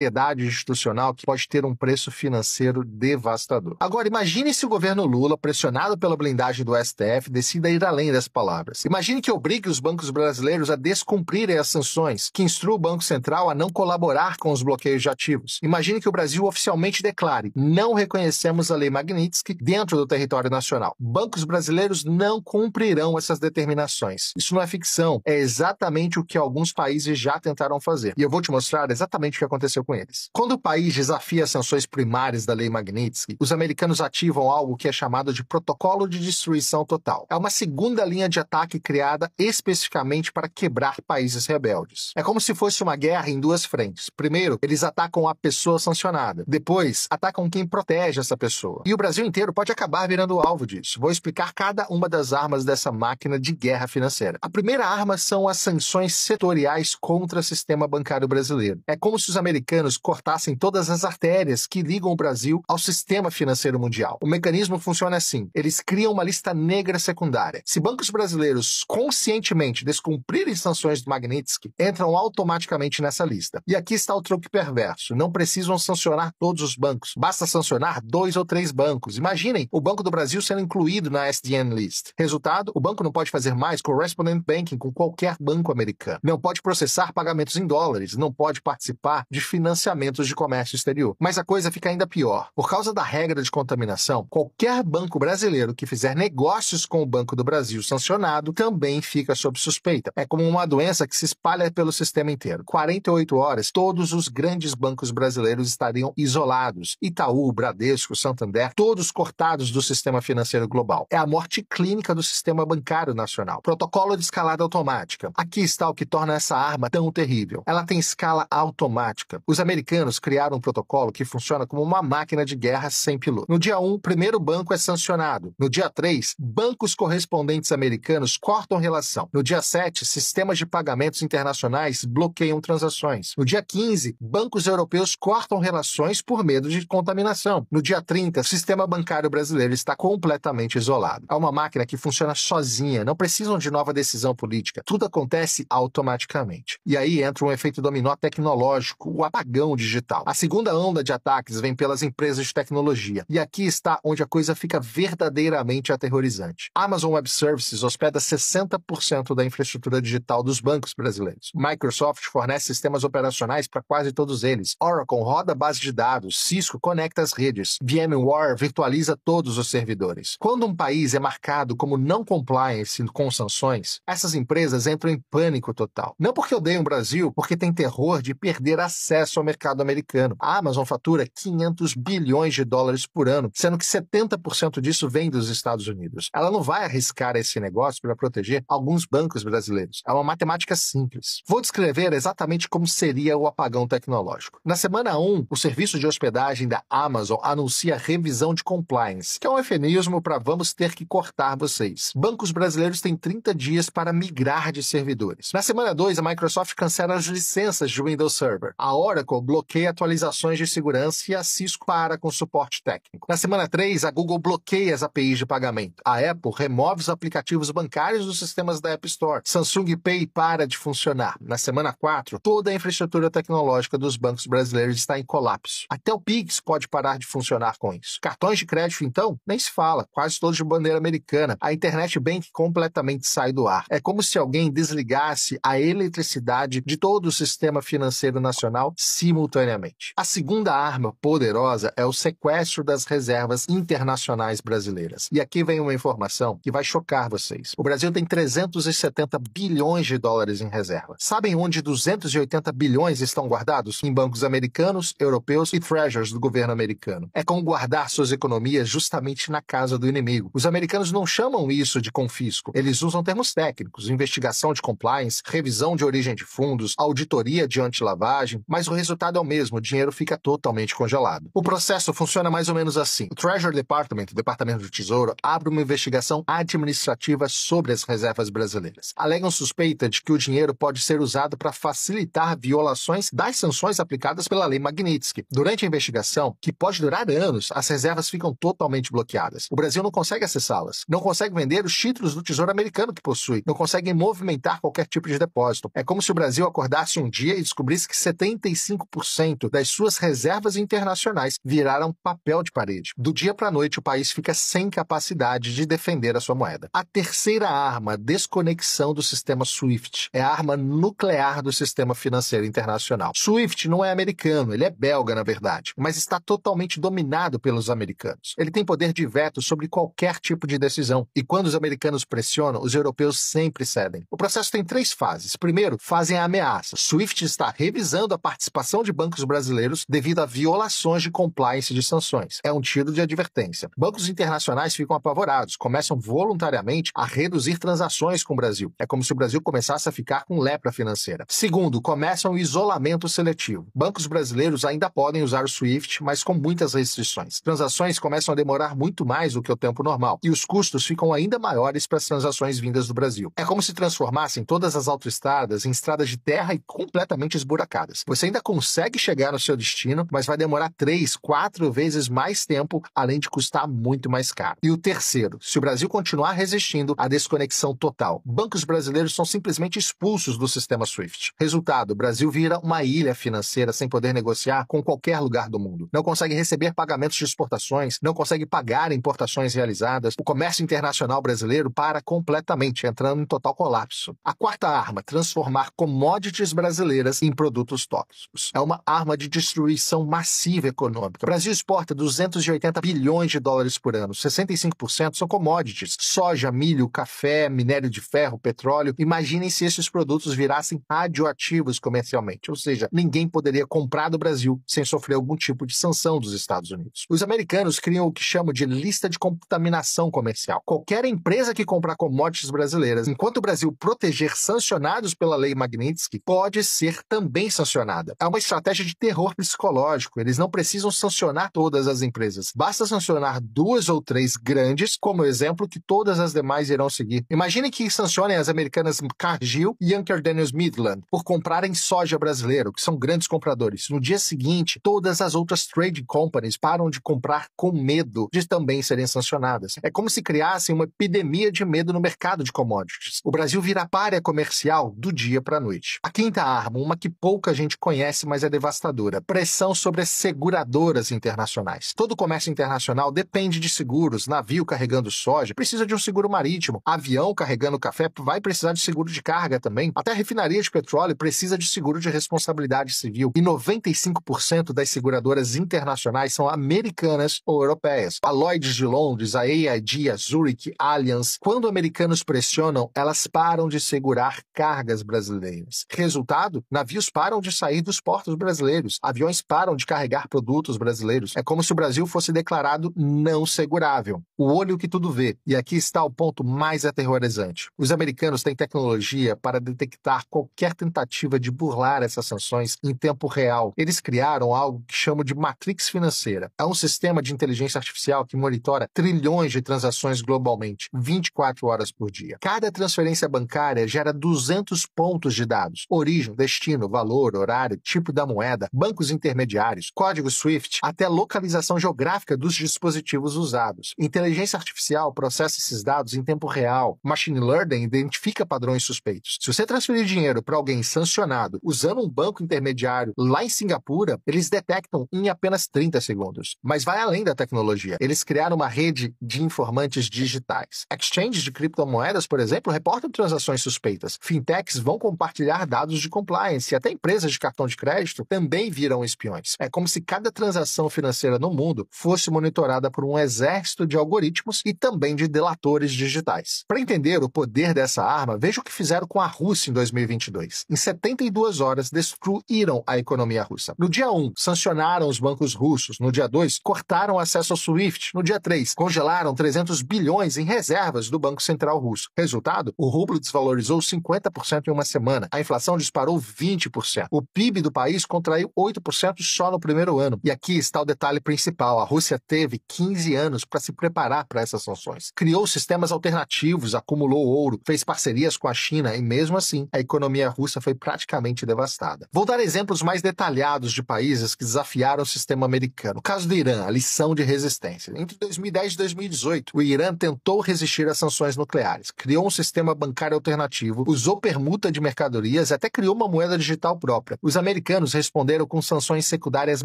institucional que pode ter um preço financeiro devastador. Agora, imagine se o governo Lula, pressionado pela blindagem do STF, decida ir além das palavras. Imagine que obrigue os bancos brasileiros a descumprirem as sanções, que instrua o Banco Central a não colaborar com os bloqueios de ativos. Imagine que o Brasil oficialmente declare: não reconhecemos a Lei Magnitsky dentro do território nacional. Bancos brasileiros não cumprirão essas determinações. Isso não é ficção, é exatamente o que alguns países já tentaram fazer. E eu vou te mostrar exatamente o que aconteceu com eles. Quando o país desafia as sanções primárias da Lei Magnitsky, os americanos ativam algo que é chamado de Protocolo de Destruição Total. É uma segunda linha de ataque criada especificamente para quebrar países rebeldes. É como se fosse uma guerra em duas frentes. Primeiro, eles atacam a pessoa sancionada. Depois, atacam quem protege essa pessoa. E o Brasil inteiro pode acabar virando alvo disso. Vou explicar cada uma das armas dessa máquina de guerra financeira. A primeira arma são as sanções setoriais contra o sistema bancário brasileiro. É como se os americanos cortassem todas as artérias que ligam o Brasil ao sistema financeiro mundial. O mecanismo funciona assim: eles criam uma lista negra secundária. Se bancos brasileiros conscientemente descumprirem sanções do Magnitsky, entram automaticamente nessa lista. E aqui está o truque perverso: não precisam sancionar todos os bancos, basta sancionar 2 ou 3 bancos. Imaginem o Banco do Brasil sendo incluído na SDN List. Resultado: o banco não pode fazer mais correspondent banking com qualquer banco americano. Não pode processar pagamentos em dólares, não pode participar de financiamentos de comércio exterior. Mas a coisa fica ainda pior. Por causa da regra de contaminação, qualquer banco brasileiro que fizer negócios com o Banco do Brasil sancionado também fica sob suspeita. É como uma doença que se espalha pelo sistema inteiro. 48 horas, todos os grandes bancos brasileiros estariam isolados. Itaú, Bradesco, Santander, todos cortados do sistema financeiro global. É a morte clínica do sistema bancário nacional. Protocolo de escalada automática. Aqui está o que torna essa arma tão terrível. Ela tem escala automática. Os americanos criaram um protocolo que funciona como uma máquina de guerra sem piloto. No dia 1, o primeiro banco é sancionado. No dia 3, bancos correspondentes americanos cortam relação. No dia 7, sistemas de pagamentos internacionais bloqueiam transações. No dia 15, bancos europeus cortam relações por medo de contaminação. No dia 30, o sistema bancário brasileiro está completamente isolado. É uma máquina que funciona sozinha, não precisam de nova decisão política. Tudo acontece automaticamente. E aí entra um efeito dominó tecnológico, o apagão digital. A segunda onda de ataques vem pelas empresas de tecnologia. E aqui está onde a coisa fica verdadeiramente aterrorizante. Amazon Web Services hospeda 60% da infraestrutura digital dos bancos brasileiros. Microsoft fornece sistemas operacionais para quase todos eles. Oracle roda base de dados. Cisco conecta as redes. VMware virtualiza todos os servidores. Quando um país é marcado como não compliance com sanções, essas empresas entram em pânico total. Não porque odeiam o Brasil, porque tem terror de perder acesso ao mercado americano. A Amazon fatura 500 bilhões de dólares por ano, sendo que 70% disso vem dos Estados Unidos. Ela não vai arriscar esse negócio para proteger alguns bancos brasileiros. É uma matemática simples. Vou descrever exatamente como seria o apagão tecnológico. Na semana 1, o serviço de hospedagem da Amazon anuncia revisão de compliance, que é um eufemismo para vamos ter que cortar vocês. Bancos brasileiros têm 30 dias para migrar de servidores. Na semana 2, a Microsoft cancela as licenças de Windows Server. A Oracle bloqueia atualizações de segurança e a Cisco para com suporte técnico. Na semana 3, a Google bloqueia as APIs de pagamento. A Apple remove os aplicativos bancários dos sistemas da App Store. Samsung Pay para de funcionar. Na semana 4, toda a infraestrutura tecnológica dos bancos brasileiros está em colapso. Até o Pix pode parar de funcionar com isso. Cartões de crédito, então, nem se fala, quase todos de bandeira americana. A Internet Bank completamente sai do ar. É como se alguém desligasse a eletricidade de todo o sistema financeiro nacional simultaneamente. A segunda arma poderosa é o sequestro das reservas internacionais brasileiras. E aqui vem uma informação que vai chocar vocês. O Brasil tem 370 bilhões de dólares em reserva. Sabem onde 280 bilhões estão guardados? Em bancos americanos, europeus e treasuries do governo americano. É como guardar suas economias justamente na casa do inimigo. Os americanos não chamam isso de confisco. Eles usam termos técnicos: investigação de compliance, revisão de origem de fundos, auditoria de antilavagem, mas o resultado é o mesmo: o dinheiro fica totalmente congelado. O processo funciona mais ou menos assim. O Treasury Department, o Departamento do Tesouro, abre uma investigação administrativa sobre as reservas brasileiras. Alegam suspeita de que o dinheiro pode ser usado para facilitar violações das sanções aplicadas pela Lei Magnitsky. Durante a investigação, que pode durar anos, as reservas ficam totalmente bloqueadas. O Brasil não consegue acessá-las. Não consegue vender os títulos do Tesouro Americano que possui. Não consegue movimentar qualquer tipo de depósito. É como se o Brasil acordasse um dia e descobrisse que 75 95% das suas reservas internacionais viraram papel de parede. Do dia para a noite, o país fica sem capacidade de defender a sua moeda. A terceira arma, a desconexão do sistema SWIFT, é a arma nuclear do sistema financeiro internacional. SWIFT não é americano, ele é belga, na verdade, mas está totalmente dominado pelos americanos. Ele tem poder de veto sobre qualquer tipo de decisão, e quando os americanos pressionam, os europeus sempre cedem. O processo tem 3 fases. Primeiro, fazem a ameaça. SWIFT está revisando a participação de bancos brasileiros devido a violações de compliance de sanções. É um tiro de advertência. Bancos internacionais ficam apavorados, começam voluntariamente a reduzir transações com o Brasil. É como se o Brasil começasse a ficar com lepra financeira. Segundo, começam o isolamento seletivo. Bancos brasileiros ainda podem usar o SWIFT, mas com muitas restrições. Transações começam a demorar muito mais do que o tempo normal, e os custos ficam ainda maiores para as transações vindas do Brasil. É como se transformassem todas as autoestradas em estradas de terra e completamente esburacadas. Você ainda consegue chegar no seu destino, mas vai demorar 3, 4 vezes mais tempo, além de custar muito mais caro. E o terceiro, se o Brasil continuar resistindo à desconexão total, bancos brasileiros são simplesmente expulsos do sistema SWIFT. Resultado, o Brasil vira uma ilha financeira sem poder negociar com qualquer lugar do mundo. Não consegue receber pagamentos de exportações, não consegue pagar importações realizadas, o comércio internacional brasileiro para completamente, entrando em total colapso. A quarta arma, transformar commodities brasileiras em produtos tóxicos. É uma arma de destruição massiva econômica. O Brasil exporta 280 bilhões de dólares por ano, 65% são commodities. Soja, milho, café, minério de ferro, petróleo. Imaginem se esses produtos virassem radioativos comercialmente, ou seja, ninguém poderia comprar do Brasil sem sofrer algum tipo de sanção dos Estados Unidos. Os americanos criam o que chamam de lista de contaminação comercial. Qualquer empresa que comprar commodities brasileiras, enquanto o Brasil proteger sancionados pela lei Magnitsky, pode ser também sancionada. É uma estratégia de terror psicológico. Eles não precisam sancionar todas as empresas. Basta sancionar 2 ou 3 grandes, como exemplo que todas as demais irão seguir. Imagine que sancionem as americanas Cargill e Youngster Daniels Midland por comprarem soja brasileiro, que são grandes compradores. No dia seguinte, todas as outras trade companies param de comprar com medo de também serem sancionadas. É como se criassem uma epidemia de medo no mercado de commodities. O Brasil vira pária comercial do dia para a noite. A quinta arma, uma que pouca gente conhece, mas é devastadora: pressão sobre as seguradoras internacionais. Todo comércio internacional depende de seguros. Navio carregando soja precisa de um seguro marítimo. Avião carregando café vai precisar de seguro de carga também. Até a refinaria de petróleo precisa de seguro de responsabilidade civil. E 95% das seguradoras internacionais são americanas ou europeias. A Lloyd's de Londres, a AIG, a Zurich, Allianz. Quando americanos pressionam, elas param de segurar cargas brasileiras. Resultado, navios param de sair dos portos brasileiros. Aviões param de carregar produtos brasileiros. É como se o Brasil fosse declarado não segurável. O olho que tudo vê. E aqui está o ponto mais aterrorizante. Os americanos têm tecnologia para detectar qualquer tentativa de burlar essas sanções em tempo real. Eles criaram algo que chamam de matrix financeira. É um sistema de inteligência artificial que monitora trilhões de transações globalmente, 24 horas por dia. Cada transferência bancária gera 200 pontos de dados: origem, destino, valor, horário, tipo da moeda, bancos intermediários, código SWIFT, até localização geográfica dos dispositivos usados. Inteligência artificial processa esses dados em tempo real. Machine Learning identifica padrões suspeitos. Se você transferir dinheiro para alguém sancionado usando um banco intermediário lá em Singapura, eles detectam em apenas 30 segundos. Mas vai além da tecnologia. Eles criaram uma rede de informantes digitais. Exchanges de criptomoedas, por exemplo, reportam transações suspeitas. Fintechs vão compartilhar dados de compliance e até empresas de cartão de crédito também viram espiões. É como se cada transação financeira no mundo fosse monitorada por um exército de algoritmos e também de delatores digitais. Para entender o poder dessa arma, veja o que fizeram com a Rússia em 2022. Em 72 horas, destruíram a economia russa. No dia 1, sancionaram os bancos russos. No dia 2, cortaram o acesso ao SWIFT. No dia 3, congelaram 300 bilhões em reservas do Banco Central Russo. Resultado? O rublo desvalorizou 50% em uma semana. A inflação disparou 20%. O PIB do país contraiu 8% só no primeiro ano. E aqui está o detalhe principal. A Rússia teve 15 anos para se preparar para essas sanções. Criou sistemas alternativos, acumulou ouro, fez parcerias com a China e, mesmo assim, a economia russa foi praticamente devastada. Vou dar exemplos mais detalhados de países que desafiaram o sistema americano. O caso do Irã, a lição de resistência. Entre 2010 e 2018, o Irã tentou resistir às sanções nucleares, criou um sistema bancário alternativo, usou permuta de mercadorias e até criou uma moeda digital própria. Os americanos americanos responderam com sanções secundárias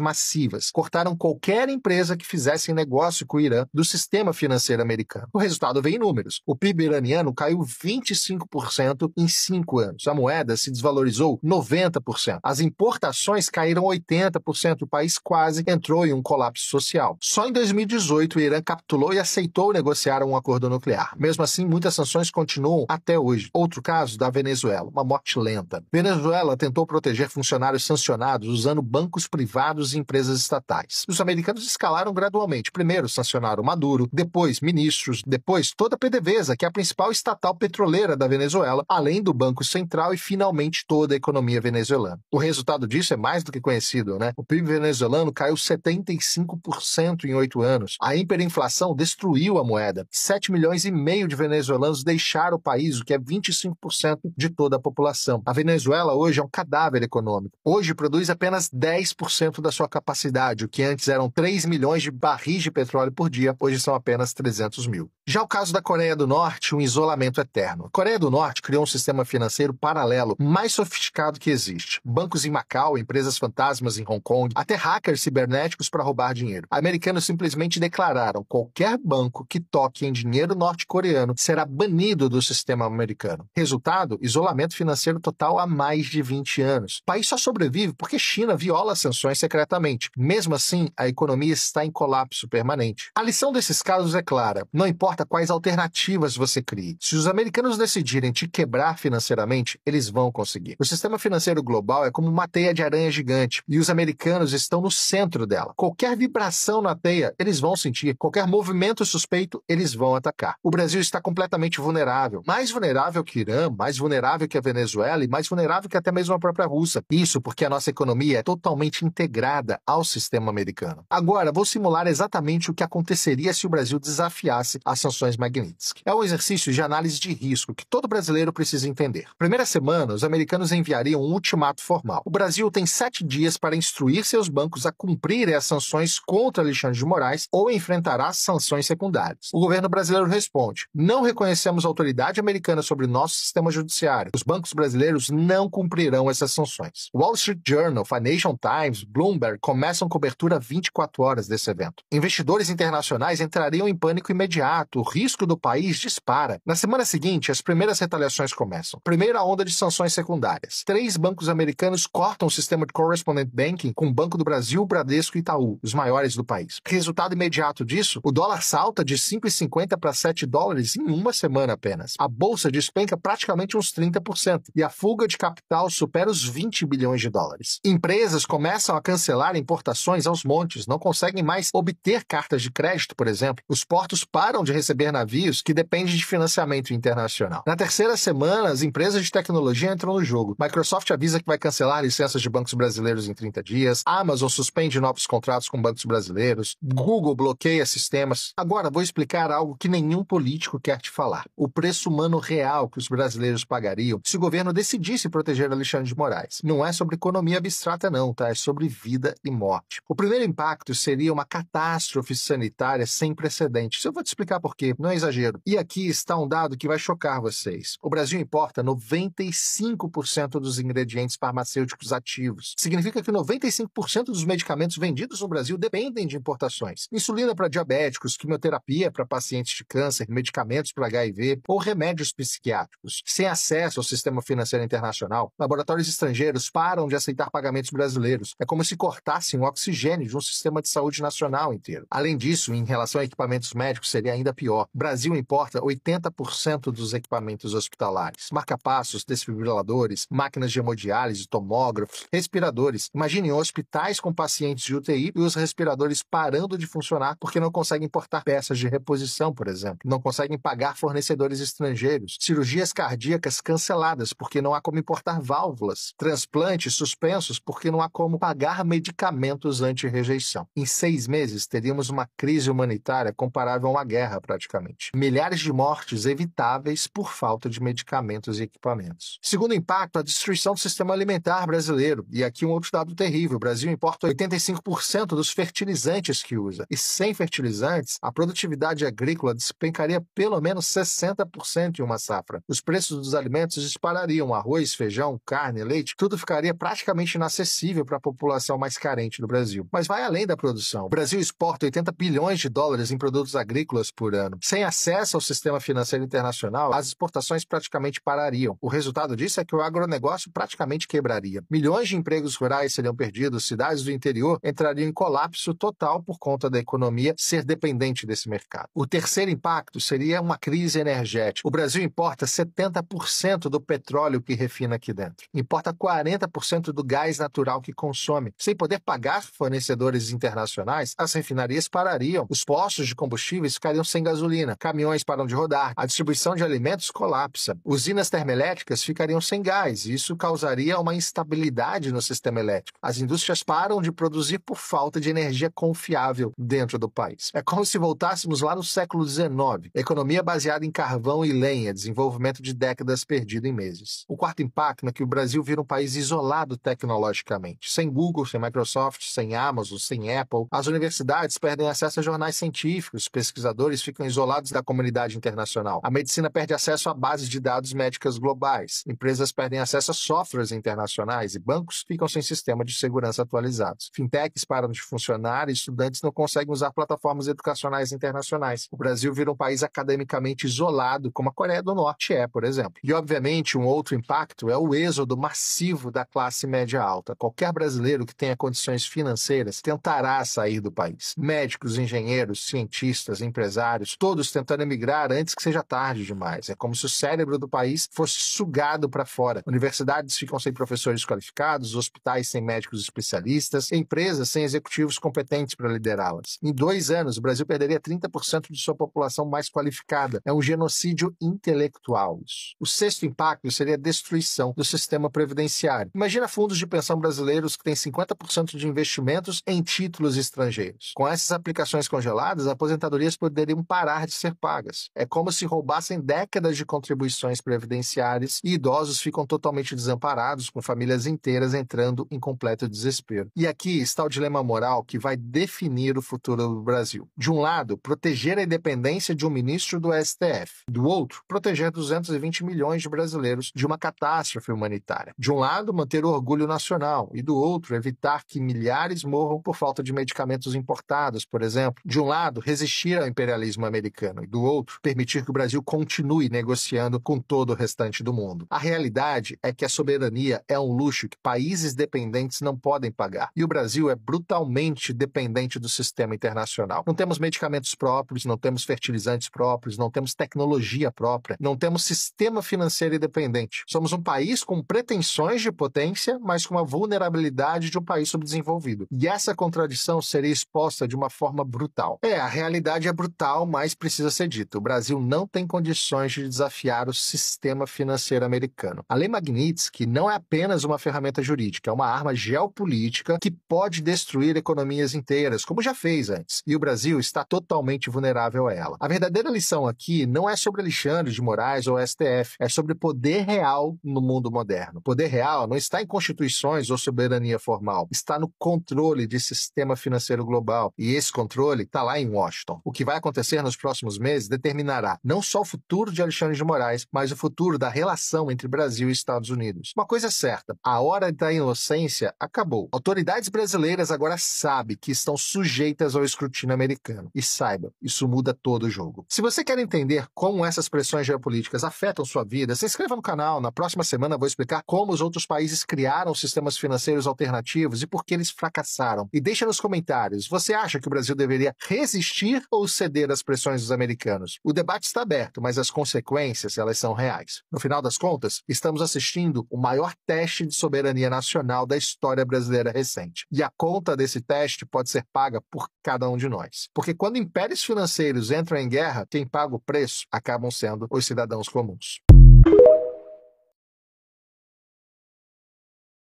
massivas, cortaram qualquer empresa que fizesse negócio com o Irã do sistema financeiro americano. O resultado veio em números. O PIB iraniano caiu 25% em 5 anos. A moeda se desvalorizou 90%. As importações caíram 80%. O país quase entrou em um colapso social. Só em 2018, o Irã capitulou e aceitou negociar um acordo nuclear. Mesmo assim, muitas sanções continuam até hoje. Outro caso da Venezuela, uma morte lenta. Venezuela tentou proteger funcionários sancionados usando bancos privados e empresas estatais. Os americanos escalaram gradualmente. Primeiro sancionaram Maduro, depois ministros, depois toda a PDVSA, que é a principal estatal petroleira da Venezuela, além do Banco Central e finalmente toda a economia venezuelana. O resultado disso é mais do que conhecido, né? O PIB venezuelano caiu 75% em 8 anos. A hiperinflação destruiu a moeda. 7 milhões e meio de venezuelanos deixaram o país, o que é 25% de toda a população. A Venezuela hoje é um cadáver econômico. Hoje produz apenas 10% da sua capacidade, o que antes eram 3 milhões de barris de petróleo por dia, hoje são apenas 300 mil. Já o caso da Coreia do Norte, um isolamento eterno. A Coreia do Norte criou um sistema financeiro paralelo, mais sofisticado que existe. Bancos em Macau, empresas fantasmas em Hong Kong, até hackers cibernéticos para roubar dinheiro. Americanos simplesmente declararam: qualquer banco que toque em dinheiro norte-coreano será banido do sistema americano. Resultado: isolamento financeiro total há mais de 20 anos. O país só sobrevive porque China viola as sanções secretamente. Mesmo assim, a economia está em colapso permanente. A lição desses casos é clara: não importa quais alternativas você crie. Se os americanos decidirem te quebrar financeiramente, eles vão conseguir. O sistema financeiro global é como uma teia de aranha gigante e os americanos estão no centro dela. Qualquer vibração na teia, eles vão sentir. Qualquer movimento suspeito, eles vão atacar. O Brasil está completamente vulnerável. Mais vulnerável que o Irã, mais vulnerável que a Venezuela e mais vulnerável que até mesmo a própria Rússia. Isso porque a nossa economia é totalmente integrada ao sistema americano. Agora, vou simular exatamente o que aconteceria se o Brasil desafiasse as sanções Magnitsky. É um exercício de análise de risco que todo brasileiro precisa entender. Primeira semana, os americanos enviariam um ultimato formal. O Brasil tem 7 dias para instruir seus bancos a cumprirem as sanções contra Alexandre de Moraes ou enfrentará sanções secundárias. O governo brasileiro responde: não reconhecemos autoridade americana sobre nosso sistema judiciário. Os bancos brasileiros não cumprirão essas sanções. Wall Street Journal, Financial Times, Bloomberg começam cobertura 24 horas desse evento. Investidores internacionais entrariam em pânico imediato. O risco do país dispara. Na semana seguinte, as primeiras retaliações começam. Primeira onda de sanções secundárias. 3 bancos americanos cortam o sistema de correspondent banking com o Banco do Brasil, Bradesco e Itaú, os maiores do país. Resultado imediato disso, o dólar salta de 5,50 para 7 dólares em uma semana apenas. A bolsa despenca praticamente uns 30% e a fuga de capital supera os 20 bilhões de dólares. Empresas começam a cancelar importações aos montes, não conseguem mais obter cartas de crédito, por exemplo. Os portos param de receber navios que dependem de financiamento internacional. Na terceira semana, as empresas de tecnologia entram no jogo. Microsoft avisa que vai cancelar licenças de bancos brasileiros em 30 dias. Amazon suspende novos contratos com bancos brasileiros. Google bloqueia sistemas. Agora, vou explicar algo que nenhum político quer te falar. O preço humano real que os brasileiros pagariam se o governo decidisse proteger Alexandre de Moraes. Não é sobre economia abstrata não, tá? É sobre vida e morte. O primeiro impacto seria uma catástrofe sanitária sem precedentes. Eu vou te explicar por quê, não é exagero. E aqui está um dado que vai chocar vocês. O Brasil importa 95% dos ingredientes farmacêuticos ativos. Significa que 95% dos medicamentos vendidos no Brasil dependem de importações. Insulina para diabéticos, quimioterapia para pacientes de câncer, medicamentos para HIV ou remédios psiquiátricos. Sem acesso ao sistema financeiro internacional, laboratórios estrangeiros param de aceitar pagamentos brasileiros. É como se cortassem o oxigênio de um sistema de saúde nacional inteiro. Além disso, em relação a equipamentos médicos, seria ainda pior. O Brasil importa 80% dos equipamentos hospitalares. Marca-passos, desfibriladores, máquinas de hemodiálise, tomógrafos, respiradores. Imaginem hospitais com pacientes de UTI e os respiradores parando de funcionar porque não conseguem importar peças de reposição, por exemplo. Não conseguem pagar fornecedores estrangeiros. Cirurgias cardíacas canceladas porque não há como importar válvulas. Transplantes suspensos porque não há como pagar medicamentos anti-rejeição. Em 6 meses, teríamos uma crise humanitária comparável a uma guerra para praticamente. Milhares de mortes evitáveis por falta de medicamentos e equipamentos. Segundo impacto, a destruição do sistema alimentar brasileiro. E aqui um outro dado terrível. O Brasil importa 85% dos fertilizantes que usa. E sem fertilizantes, a produtividade agrícola despencaria pelo menos 60% em uma safra. Os preços dos alimentos disparariam. Arroz, feijão, carne, leite, tudo ficaria praticamente inacessível para a população mais carente do Brasil. Mas vai além da produção. O Brasil exporta 80 bilhões de dólares em produtos agrícolas por ano. Sem acesso ao sistema financeiro internacional, as exportações praticamente parariam. O resultado disso é que o agronegócio praticamente quebraria. Milhões de empregos rurais seriam perdidos, cidades do interior entrariam em colapso total por conta da economia ser dependente desse mercado. O terceiro impacto seria uma crise energética. O Brasil importa 70% do petróleo que refina aqui dentro. Importa 40% do gás natural que consome. Sem poder pagar fornecedores internacionais, as refinarias parariam, os postos de combustíveis ficariam sem gasolina, caminhões param de rodar, a distribuição de alimentos colapsa, usinas termoelétricas ficariam sem gás, e isso causaria uma instabilidade no sistema elétrico. As indústrias param de produzir por falta de energia confiável dentro do país. É como se voltássemos lá no século XIX, economia baseada em carvão e lenha, desenvolvimento de décadas perdido em meses. O quarto impacto é que o Brasil vira um país isolado tecnologicamente. Sem Google, sem Microsoft, sem Amazon, sem Apple, as universidades perdem acesso a jornais científicos, pesquisadores ficam isolados da comunidade internacional. A medicina perde acesso a bases de dados médicas globais, empresas perdem acesso a softwares internacionais e bancos ficam sem sistema de segurança atualizados. Fintechs param de funcionar e estudantes não conseguem usar plataformas educacionais internacionais. O Brasil vira um país academicamente isolado, como a Coreia do Norte é, por exemplo. E, obviamente, um outro impacto é o êxodo massivo da classe média alta. Qualquer brasileiro que tenha condições financeiras tentará sair do país. Médicos, engenheiros, cientistas, empresários, todos tentando emigrar antes que seja tarde demais. É como se o cérebro do país fosse sugado para fora. Universidades ficam sem professores qualificados, hospitais sem médicos especialistas, empresas sem executivos competentes para liderá-las. Em 2 anos, o Brasil perderia 30% de sua população mais qualificada. É um genocídio intelectual isso. O sexto impacto seria a destruição do sistema previdenciário. Imagina fundos de pensão brasileiros que têm 50% de investimentos em títulos estrangeiros. Com essas aplicações congeladas, aposentadorias poderiam parar de ser pagas. É como se roubassem décadas de contribuições previdenciárias e idosos ficam totalmente desamparados, com famílias inteiras entrando em completo desespero. E aqui está o dilema moral que vai definir o futuro do Brasil. De um lado, proteger a independência de um ministro do STF. Do outro, proteger 220 milhões de brasileiros de uma catástrofe humanitária. De um lado, manter o orgulho nacional e do outro, evitar que milhares morram por falta de medicamentos importados, por exemplo. De um lado, resistir ao imperialismo americano e do outro, permitir que o Brasil continue negociando com todo o restante do mundo. A realidade é que a soberania é um luxo que países dependentes não podem pagar. E o Brasil é brutalmente dependente do sistema internacional. Não temos medicamentos próprios, não temos fertilizantes próprios, não temos tecnologia própria, não temos sistema financeiro independente. Somos um país com pretensões de potência, mas com a vulnerabilidade de um país subdesenvolvido. E essa contradição seria exposta de uma forma brutal. A realidade é brutal, mas precisa ser dita. O Brasil não tem condições de desafiar o sistema financeiro americano. A Lei Magnitsky não é apenas uma ferramenta jurídica, é uma arma geopolítica que pode destruir economias inteiras, como já fez antes. E o Brasil está totalmente vulnerável a ela. A verdadeira lição aqui não é sobre Alexandre de Moraes ou STF, é sobre poder real no mundo moderno. Poder real não está em constituições ou soberania formal, está no controle de sistema financeiro global. E esse controle está lá em Washington. O que vai acontecer nos próximos meses determinará não só o futuro de Alexandre de Moraes, mas o futuro da relação entre Brasil e Estados Unidos. Uma coisa é certa, a hora da inocência acabou. Autoridades brasileiras agora sabem que estão sujeitas ao escrutínio americano. E saiba, isso muda todo o jogo. Se você quer entender como essas pressões geopolíticas afetam sua vida, se inscreva no canal. Na próxima semana eu vou explicar como os outros países criaram sistemas financeiros alternativos e por que eles fracassaram. E deixa nos comentários, você acha que o Brasil deveria resistir ou ceder às pressões dos americanos? O debate está aberto, mas as consequências, elas são reais. No final das contas, estamos assistindo o maior teste de soberania nacional da história brasileira recente. E a conta desse teste pode ser paga por cada um de nós. Porque quando impérios financeiros entram em guerra, quem paga o preço acabam sendo os cidadãos comuns.